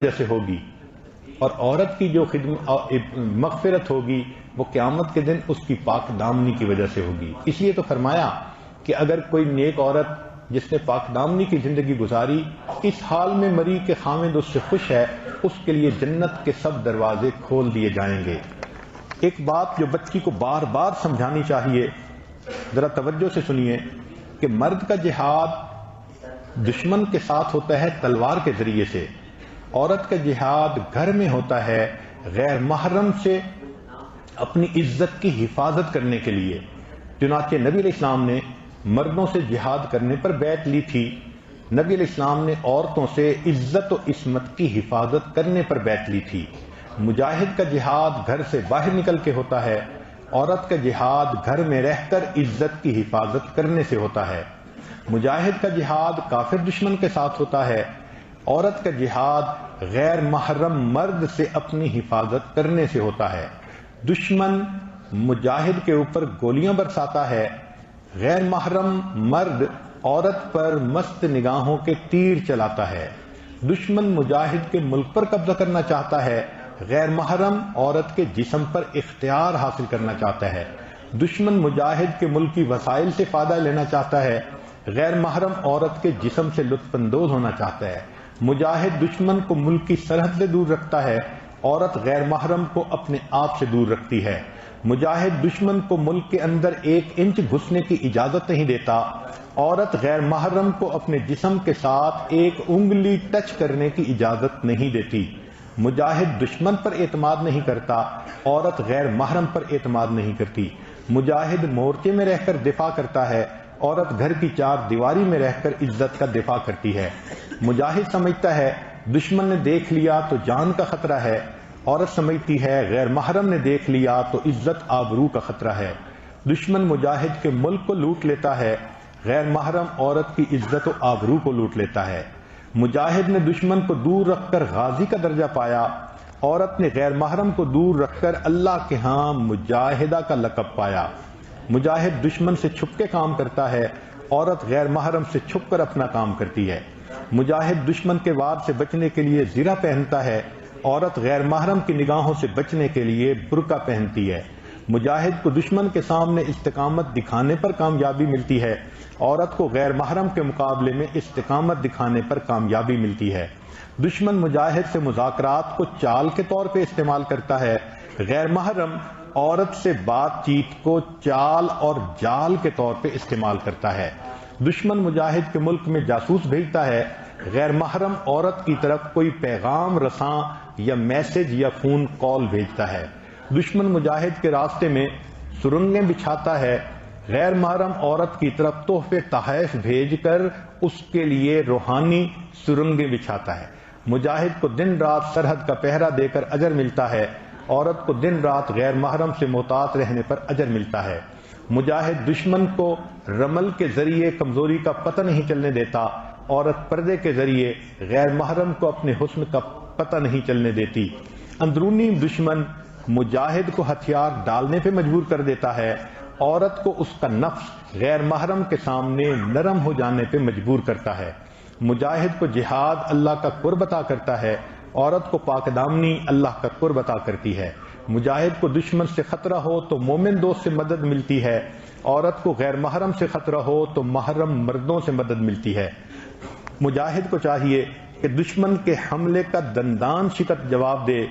جیسے ہوگی، اور عورت کی جو مغفرت ہوگی وہ قیامت کے دن اس کی پاک دامنی کی وجہ سے ہوگی۔ اس لیے تو فرمایا کہ اگر کوئی نیک عورت جس نے پاک دامنی کی زندگی گزاری اس حال میں مری کہ خامد اس سے خوش ہے، اس کے لیے جنت کے سب دروازے کھول دیے جائیں گے۔ ایک بات جو بچی کو بار بار سمجھانی چاہیے، ذرا توجہ سے سنیے، کہ مرد کا جہاد دشمن کے ساتھ ہوتا ہے تلوار کے ذریعے سے، عورت کا جہاد گھر میں ہوتا ہے غیر محرم سے اپنی عزت کی حفاظت کرنے کے لیے۔ چنانچہ نبی علیہ السلام نے مردوں سے جہاد کرنے پر بیعت لی تھی، نبی علیہ السلام نے عورتوں سے عزت و عصمت کی حفاظت کرنے پر بیعت لی تھی۔ مجاہد کا جہاد گھر سے باہر نکل کے ہوتا ہے، عورت کا جہاد گھر میں رہ کر عزت کی حفاظت کرنے سے ہوتا ہے۔ مجاہد کا جہاد کافر دشمن کے ساتھ ہوتا ہے، عورت کا جہاد غیر محرم مرد سے اپنی حفاظت کرنے سے ہوتا ہے۔ دشمن مجاہد کے اوپر گولیاں برساتا ہے، غیر محرم مرد عورت پر مست نگاہوں کے تیر چلاتا ہے۔ دشمن مجاہد کے ملک پر قبضہ کرنا چاہتا ہے، غیر محرم عورت کے جسم پر اختیار حاصل کرنا چاہتا ہے۔ دشمن مجاہد کے ملک کی وسائل سے فائدہ لینا چاہتا ہے، غیر محرم عورت کے جسم سے لطف اندوز ہونا چاہتا ہے۔ مجاہد دشمن کو ملک کی سرحد سے دور رکھتا ہے، عورت غیر محرم کو اپنے آپ سے دور رکھتی ہے۔ مجاہد دشمن کو ملک کے اندر 1 انچ گھسنے کی اجازت نہیں دیتا، عورت غیر محرم کو اپنے جسم کے ساتھ 1 انگلی ٹچ کرنے کی اجازت نہیں دیتی۔ مجاہد دشمن پر اعتماد نہیں کرتا، عورت غیر محرم پر اعتماد نہیں کرتی۔ مجاہد مورچے میں رہ کر دفاع کرتا ہے، عورت گھر کی 4 دیواری میں رہ کر عزت کا دفاع کرتی ہے۔ مجاہد سمجھتا ہے دشمن نے دیکھ لیا تو جان کا خطرہ ہے، عورت سمجھتی ہے غیر محرم نے دیکھ لیا تو عزت آبرو کا خطرہ ہے۔ دشمن مجاہد کے ملک کو لوٹ لیتا ہے، غیر محرم عورت کی عزت و آبرو کو لوٹ لیتا ہے۔ مجاہد نے دشمن کو دور رکھ کر غازی کا درجہ پایا، عورت نے غیر محرم کو دور رکھ کر اللہ کے ہاں مجاہدہ کا لقب پایا۔ مجاہد دشمن سے چھپ کے کام کرتا ہے، عورت غیر محرم سے چھپ کر اپنا کام کرتی ہے۔ مجاہد دشمن کے وار سے بچنے کے لیے زرہ پہنتا ہے، عورت غیر محرم کی نگاہوں سے بچنے کے لیے برقع پہنتی ہے۔ مجاہد کو دشمن کے سامنے استقامت دکھانے پر کامیابی ملتی ہے، عورت کو غیر محرم کے مقابلے میں استقامت دکھانے پر کامیابی ملتی ہے۔ دشمن مجاہد سے مذاکرات کو چال کے طور پہ استعمال کرتا ہے، غیر محرم عورت سے بات چیت کو چال اور جال کے طور پہ استعمال کرتا ہے۔ دشمن مجاہد کے ملک میں جاسوس بھیجتا ہے، غیر محرم عورت کی طرف کوئی پیغام رساں یا میسج یا فون کال بھیجتا ہے۔ دشمن مجاہد کے راستے میں سرنگیں بچھاتا ہے، غیر محرم عورت کی طرف تحفے تحائف بھیج کر اس کے لیے روحانی سرنگیں بچھاتا ہے۔ مجاہد کو دن رات سرحد کا پہرا دے کر اجر ملتا ہے، عورت کو دن رات غیر محرم سے محتاط رہنے پر اجر ملتا ہے۔ مجاہد دشمن کو رمل کے ذریعے کمزوری کا پتہ نہیں چلنے دیتا، عورت پردے کے ذریعے غیر محرم کو اپنے حسن کا پتہ نہیں چلنے دیتی۔ اندرونی دشمن مجاہد کو ہتھیار ڈالنے پہ مجبور کر دیتا ہے، عورت کو اس کا نفس غیر محرم کے سامنے نرم ہو جانے پہ مجبور کرتا ہے۔ مجاہد کو جہاد اللہ کا قرب عطا کرتا ہے، عورت کو پاک دامنی اللہ کا قرب عطا کرتی ہے۔ مجاہد کو دشمن سے خطرہ ہو تو مومن دوست سے مدد ملتی ہے، عورت کو غیر محرم سے خطرہ ہو تو محرم مردوں سے مدد ملتی ہے۔ مجاہد کو چاہیے کہ دشمن کے حملے کا دندان شکست جواب دے،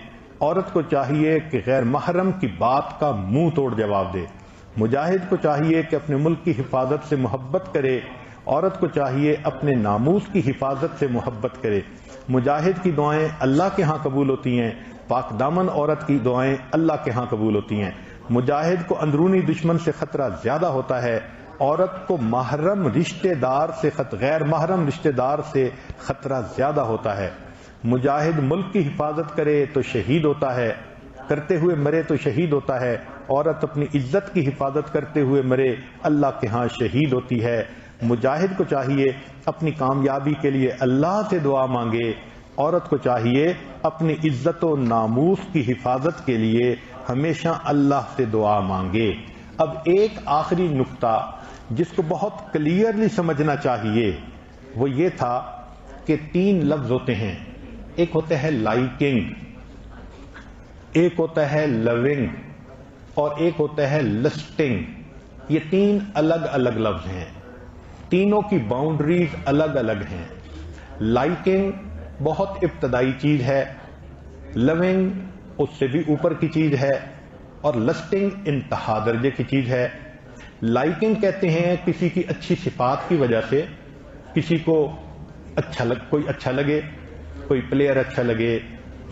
عورت کو چاہیے کہ غیر محرم کی بات کا منہ توڑ جواب دے۔ مجاہد کو چاہیے کہ اپنے ملک کی حفاظت سے محبت کرے، عورت کو چاہیے اپنے ناموس کی حفاظت سے محبت کرے۔ مجاہد کی دعائیں اللہ کے ہاں قبول ہوتی ہیں، پاک دامن عورت کی دعائیں اللہ کے ہاں قبول ہوتی ہیں۔ مجاہد کو اندرونی دشمن سے خطرہ زیادہ ہوتا ہے، عورت کو محرم رشتہ دار سے غیر محرم رشتہ دار سے خطرہ زیادہ ہوتا ہے۔ مجاہد ملک کی حفاظت کرے تو شہید ہوتا ہے، کرتے ہوئے مرے تو شہید ہوتا ہے، عورت اپنی عزت کی حفاظت کرتے ہوئے مرے اللہ کے ہاں شہید ہوتی ہے۔ مجاہد کو چاہیے اپنی کامیابی کے لیے اللہ سے دعا مانگے، عورت کو چاہیے اپنی عزت و ناموس کی حفاظت کے لیے ہمیشہ اللہ سے دعا مانگے۔ اب ایک آخری نقطہ جس کو بہت کلیئرلی سمجھنا چاہیے وہ یہ تھا کہ 3 لفظ ہوتے ہیں، ایک ہوتا ہے لائکنگ، ایک ہوتا ہے لونگ، اور ایک ہوتا ہے لسٹنگ۔ یہ تین الگ الگ لفظ ہیں، تینوں کی باؤنڈریز الگ الگ ہیں۔ لائکنگ بہت ابتدائی چیز ہے، لونگ اس سے بھی اوپر کی چیز ہے، اور لسٹنگ انتہا درجے کی چیز ہے۔ لائکنگ کہتے ہیں کسی کی اچھی صفات کی وجہ سے کسی کو کوئی اچھا لگے، کوئی پلیئر اچھا لگے،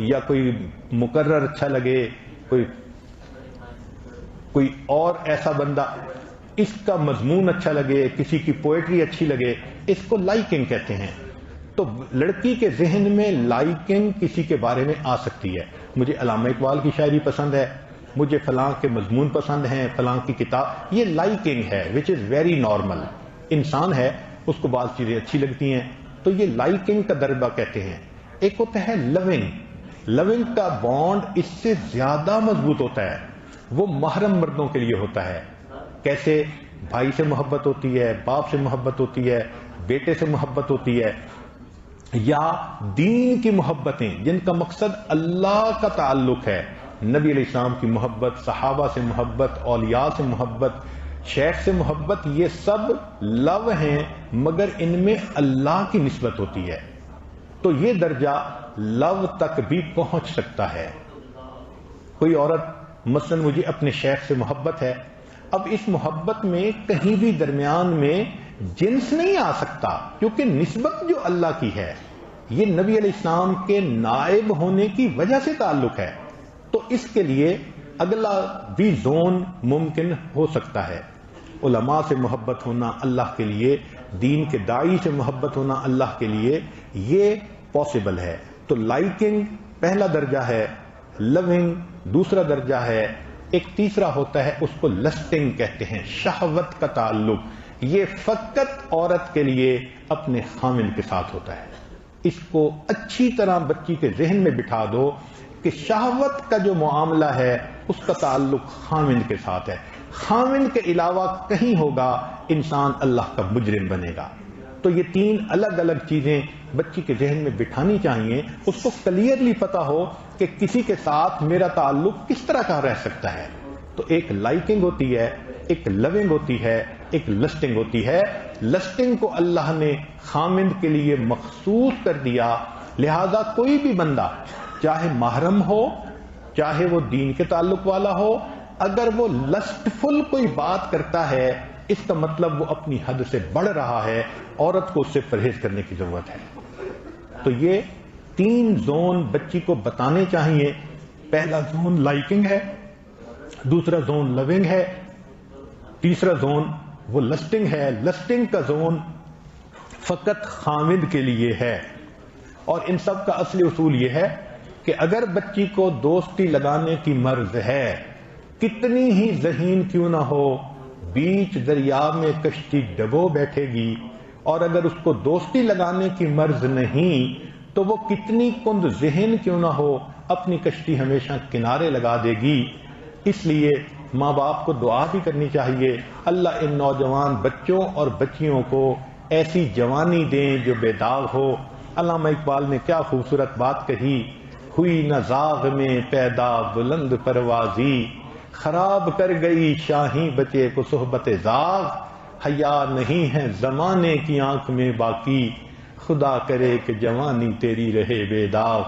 یا کوئی مقرر اچھا لگے، کوئی اور ایسا بندہ، اس کا مضمون اچھا لگے، کسی کی پوئٹری اچھی لگے، اس کو لائکنگ کہتے ہیں۔ تو لڑکی کے ذہن میں لائکنگ کسی کے بارے میں آ سکتی ہے، مجھے علامہ اقبال کی شاعری پسند ہے، مجھے فلاں کے مضمون پسند ہیں، فلاں کی کتاب، یہ لائکنگ ہے وچ از ویری نارمل۔ انسان ہے، اس کو بعض چیزیں اچھی لگتی ہیں، تو یہ لائکنگ کا درجہ کہتے ہیں۔ ایک ہوتا ہے لونگ۔ لونگ کا بانڈ اس سے زیادہ مضبوط ہوتا ہے، وہ محرم مردوں کے لیے ہوتا ہے۔ کیسے؟ بھائی سے محبت ہوتی ہے، باپ سے محبت ہوتی ہے، بیٹے سے محبت ہوتی ہے، یا دین کی محبتیں جن کا مقصد اللہ کا تعلق ہے، نبی علیہ السلام کی محبت، صحابہ سے محبت، اولیاء سے محبت، شیخ سے محبت، یہ سب لو ہیں مگر ان میں اللہ کی نسبت ہوتی ہے، تو یہ درجہ لو تک بھی پہنچ سکتا ہے۔ کوئی عورت مثلا مجھے اپنے شیخ سے محبت ہے، اب اس محبت میں کہیں بھی درمیان میں جنس نہیں آ سکتا، کیونکہ نسبت جو اللہ کی ہے یہ نبی علیہ السلام کے نائب ہونے کی وجہ سے تعلق ہے، تو اس کے لیے اگلا بھی زون ممکن ہو سکتا ہے۔ علماء سے محبت ہونا اللہ کے لیے، دین کے داعی سے محبت ہونا اللہ کے لیے، یہ پاسبل ہے۔ تو لائکنگ پہلا درجہ ہے، لونگ دوسرا درجہ ہے، ایک تیسرا ہوتا ہے، اس کو لسٹنگ کہتے ہیں، شہوت کا تعلق۔ یہ فقط عورت کے لیے اپنے خامند کے ساتھ ہوتا ہے۔ اس کو اچھی طرح بچی کے ذہن میں بٹھا دو کہ شہوت کا جو معاملہ ہے اس کا تعلق خامند کے ساتھ ہے، خامند کے علاوہ کہیں ہوگا انسان اللہ کا مجرم بنے گا۔ تو یہ تین الگ الگ چیزیں بچی کے ذہن میں بٹھانی چاہیے، اس کو کلیئرلی پتا ہو کہ کسی کے ساتھ میرا تعلق کس طرح کا رہ سکتا ہے۔ تو ایک لائکنگ ہوتی ہے، ایک لونگ ہوتی ہے، ایک لسٹنگ ہوتی ہے۔ لسٹنگ کو اللہ نے خامند کے لیے مخصوص کر دیا، لہذا کوئی بھی بندہ چاہے محرم ہو، چاہے وہ دین کے تعلق والا ہو، اگر وہ لسٹفل کوئی بات کرتا ہے اس کا مطلب وہ اپنی حد سے بڑھ رہا ہے، عورت کو اس سے پرہیز کرنے کی ضرورت ہے۔ تو یہ تین زون بچی کو بتانے چاہیے۔ پہلا زون لائکنگ ہے، دوسرا زون لونگ ہے، تیسرا زون وہ لسٹنگ ہے۔ لسٹنگ کا زون فقط خامد کے لیے ہے، اور ان سب کا اصلی اصول یہ ہے کہ اگر بچی کو دوستی لگانے کی مرض ہے، کتنی ہی ذہین کیوں نہ ہو، بیچ دریا میں کشتی ڈبو بیٹھے گی، اور اگر اس کو دوستی لگانے کی مرض نہیں تو وہ کتنی کند ذہن کیوں نہ ہو، اپنی کشتی ہمیشہ کنارے لگا دے گی۔ اس لیے ماں باپ کو دعا بھی کرنی چاہیے، اللہ ان نوجوان بچوں اور بچیوں کو ایسی جوانی دیں جو بے داغ ہو۔ علامہ اقبال نے کیا خوبصورت بات کہی، ہوئی نہ زاغ میں پیدا بلند پروازی، خراب کر گئی شاہی بچے کو صحبت زاغ، حیا نہیں ہے زمانے کی آنکھ میں باقی، خدا کرے کہ جوانی تیری رہے بے داغ۔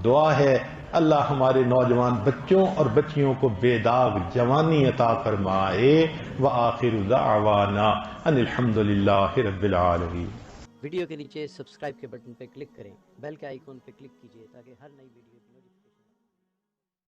دعا ہے اللہ ہمارے نوجوان بچوں اور بچیوں کو بے داغ جوانی عطا فرمائے۔ وآخر دعوانا ان الحمدللہ رب العالمین۔ ویڈیو کے نیچے سبسکرائب کے بٹن پہ کلک کریں، بیل کے آئیکن پہ کلک کیجئے تاکہ ہر نئی ویڈیو